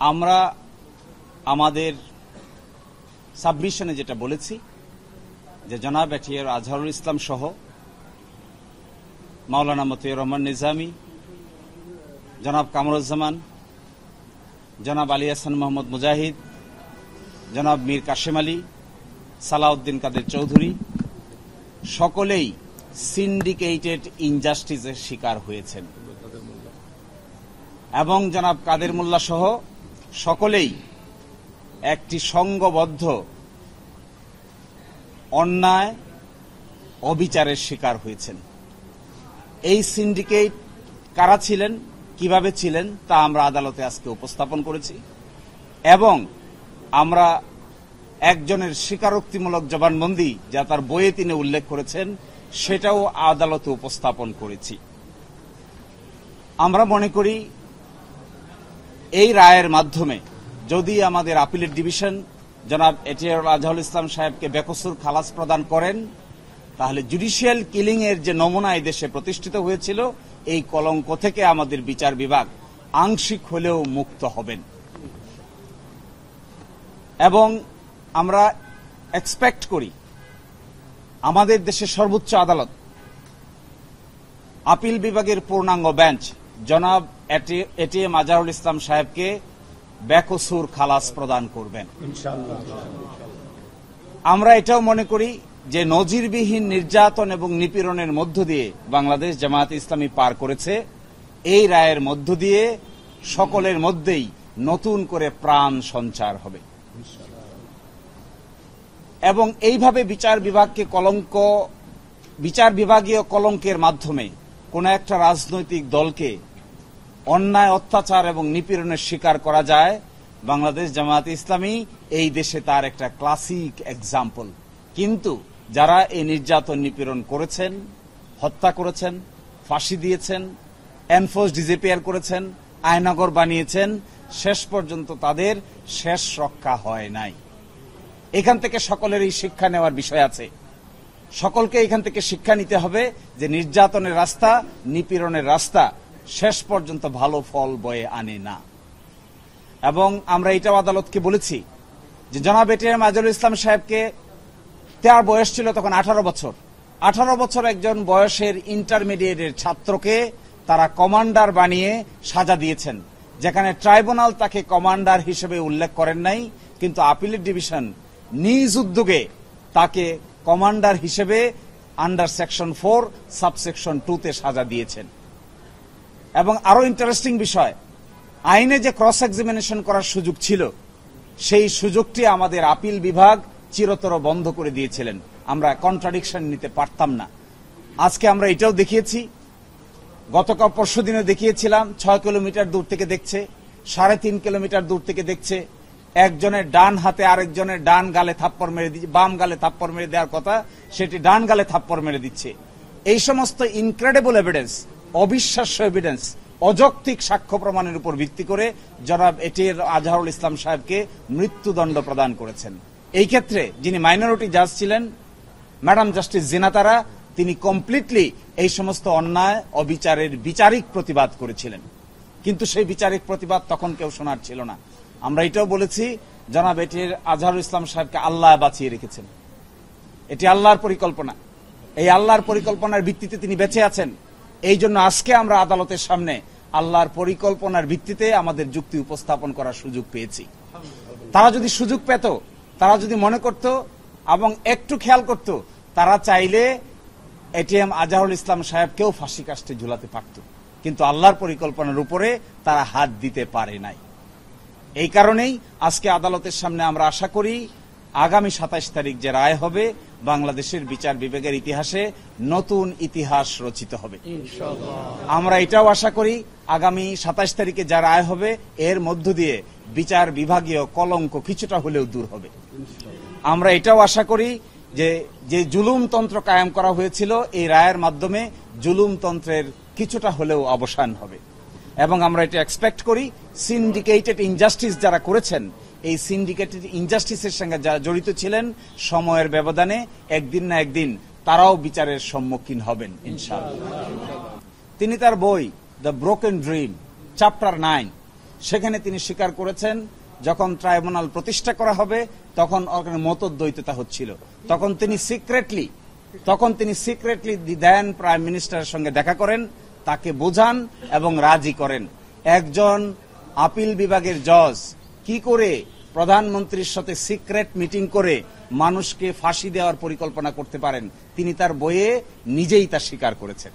আমরা আমাদের সাবমিশনে যেটা বলেছি যে জনাব এটিএর আজহারুল ইসলাম সহ মাওলানা মতিউর রহমান নিজামী, জনাব কামরুজ্জামান, জনাব আলী হাসান মোহাম্মদ মুজাহিদ, জনাব মীর কাশেম আলী, সালাউদ্দিন কাদের চৌধুরী সকলেই সিন্ডিকেটেড ইনজাস্টিসের শিকার হয়েছেন এবং জনাব কাদের মোল্লা সহ সকলেই একটি সংঘবদ্ধ অন্যায় অবিচারের শিকার হয়েছেন। এই সিন্ডিকেট কারা ছিলেন, কিভাবে ছিলেন তা আমরা আদালতে আজকে উপস্থাপন করেছি এবং আমরা একজনের স্বীকারোক্তিমূলক জবানবন্দি যা তার বইয়ে তিনি উল্লেখ করেছেন সেটাও আদালতে উপস্থাপন করেছি। আমরা মনে করি এই রায়ের মাধ্যমে যদি আমাদের আপিলেট ডিভিশন জনাব এটিএর আজহারুল ইসলাম সাহেবকে বেকসুর খালাস প্রদান করেন তাহলে জুডিশিয়াল কিলিং এর যে নমুনা এই দেশে প্রতিষ্ঠিত হয়েছিল এই কলঙ্ক থেকে আমাদের বিচার বিভাগ আংশিক হলেও মুক্ত হবেন এবং আমরা এক্সপেক্ট করি আমাদের দেশের সর্বোচ্চ আদালত আপিল বিভাগের পূর্ণাঙ্গ বেঞ্চ জনাব এটিএম আজহারুল ইসলাম সাহেবকে বেকসুর খালাস প্রদান করবেন। আমরা এটাও মনে করি যে নজিরবিহীন নির্যাতন এবং নিপীড়নের মধ্য দিয়ে বাংলাদেশ জামায়াতে ইসলামী পার করেছে, এই রায়ের মধ্য দিয়ে সকলের মধ্যেই নতুন করে প্রাণ সঞ্চার হবে এবং এইভাবে বিচার বিভাগীয় কলঙ্কের মাধ্যমে কোন একটা রাজনৈতিক দলকে অন্যায় অত্যাচার এবং নিপীড়নের শিকার করা যায়, বাংলাদেশ জামায়াতে ইসলামী এই দেশে তার একটা ক্লাসিক এক্সাম্পল। কিন্তু যারা এই নির্যাতন নিপীড়ন করেছেন, হত্যা করেছেন, ফাঁসি দিয়েছেন, এনফোর্স ডিসঅ্যাপিয়ার করেছেন, আয়নাগর বানিয়েছেন, শেষ পর্যন্ত তাদের শেষ রক্ষা হয় নাই। এখান থেকে সকলেরই শিক্ষা নেওয়ার বিষয় আছে। সকলকে এখান থেকে শিক্ষা নিতে হবে যে নির্যাতনের রাস্তা, নিপীড়নের রাস্তা শেষ পর্যন্ত ভালো ফল বয়ে আনে না। এবং আমরা এটাও আদালতকে বলেছি যে জনাব এটিএম আজহারুল ইসলাম সাহেবকে, তার বয়স ছিল তখন 18 বছর। 18 বছর একজন বয়সের ইন্টারমিডিয়েটের ছাত্রকে তারা কমান্ডার বানিয়ে সাজা দিয়েছেন, যেখানে ট্রাইব্যুনাল তাকে কমান্ডার হিসেবে উল্লেখ করেন নাই, কিন্তু আপিলেট ডিভিশন নিজ উদ্যোগে তাকে কমান্ডার হিসেবে আন্ডার সেকশন 4 সাবসেকশন 2-তে সাজা দিয়েছেন। এবং আরো ইন্টারেস্টিং বিষয়, আইনে যে ক্রস এক্সামিনেশন করার সুযোগ ছিল সেই সুযোগটি আমাদের আপিল বিভাগ চিরতর বন্ধ করে দিয়েছিলেন। আমরা কন্ট্রাডিকশন নিতে পারতাম না। আজকে আমরা এটাও দেখিয়েছি, গতকাল পরশুদিনে দেখিয়েছিলাম 6 কিলোমিটার দূর থেকে দেখছে, 3.5 কিলোমিটার দূর থেকে দেখছে, একজনের ডান হাতে আরেকজনের ডান গালে থাপ্পড় মেরে দিচ্ছে, বাম গালে থাপ্পড় মেরে দেওয়ার কথা সেটি ডান গালে থাপ্পড় মেরে দিচ্ছে। এই সমস্ত ইনক্রেডিবল এভিডেন্স, অবিশ্বাস্য এভিডেন্স, অযৌক্তিক সাক্ষ্য প্রমাণের উপর ভিত্তি করে জনাব এটিএর আজহারুল ইসলাম সাহেবকে মৃত্যুদণ্ড প্রদান করেছেন। এই ক্ষেত্রে যিনি মাইনরিটি জাজ ছিলেন ম্যাডাম জাস্টিস জিনাতারা, তিনি কমপ্লিটলি এই সমস্ত অন্যায় অবিচারের বিচারিক প্রতিবাদ করেছিলেন, কিন্তু সেই বিচারিক প্রতিবাদ তখন কেউ শোনার ছিল না। আমরা এটাও বলেছি জনাব এটিএর আজহারুল ইসলাম সাহেবকে আল্লাহ বাঁচিয়ে রেখেছেন, এটি আল্লাহর পরিকল্পনা, এই আল্লাহর পরিকল্পনার ভিত্তিতে তিনি বেঁচে আছেন। এই জন্য আজকে আমরা আদালতের সামনে আল্লাহর পরিকল্পনার ভিত্তিতে আমাদের যুক্তি উপস্থাপন করার সুযোগ পেয়েছি। তারা যদি সুযোগ পেত, তারা যদি মনে করত এবং একটু খেয়াল করত, তারা চাইলে এটিএম আজহারুল ইসলাম সাহেবকেও ফাঁসি কাস্টে ঝুলাতে পারত, কিন্তু আল্লাহর পরিকল্পনার উপরে তারা হাত দিতে পারে নাই। এই কারণেই আজকে আদালতের সামনে আমরা আশা করি আগামী 27 তারিখ যে রায় হবে, বাংলাদেশের বিচার বিভাগের ইতিহাসে নতুন ইতিহাস রচিত হবে। আমরা এটাও আশা করি আগামী 27 তারিখে যা রায় হবে এর মধ্য দিয়ে বিচার বিভাগীয় কলঙ্ক কিছুটা হলেও দূর হবে। আমরা এটাও আশা করি যে জুলুমতন্ত্র কায়েম করা হয়েছিল এই রায়ের মাধ্যমে জুলুমতন্ত্রের কিছুটা হলেও অবসান হবে। এবং আমরা এটা এক্সপেক্ট করি সিন্ডিকেটেড ইনজাস্টিস যারা করেছেন, এই সিন্ডিকেটেড ইনজাস্টিসের সঙ্গে যারা জড়িত ছিলেন, সময়ের ব্যবধানে একদিন না একদিন তারাও বিচারের সম্মুখীন হবেন ইনশাআল্লাহ। তিনি তার বই দ্য ব্রোকেন ড্রিম চ্যাপ্টার 9 সেখানে তিনি স্বীকার করেছেন যখন ট্রাইব্যুনাল প্রতিষ্ঠা করা হবে তখন ওখানে মতদ্বৈততা হচ্ছিল, তখন তিনি সিক্রেটলি দেন প্রাইম মিনিস্টারের সঙ্গে দেখা করেন, তাকে বোঝান এবং রাজি করেন। একজন আপিল বিভাগের জজ কি করে প্রধানমন্ত্রীর সাথে সিক্রেট মিটিং করে মানুষকে ফাঁসি দেওয়ার পরিকল্পনা করতে পারেন, তিনি তার বইয়ে নিজেই তা স্বীকার করেছেন।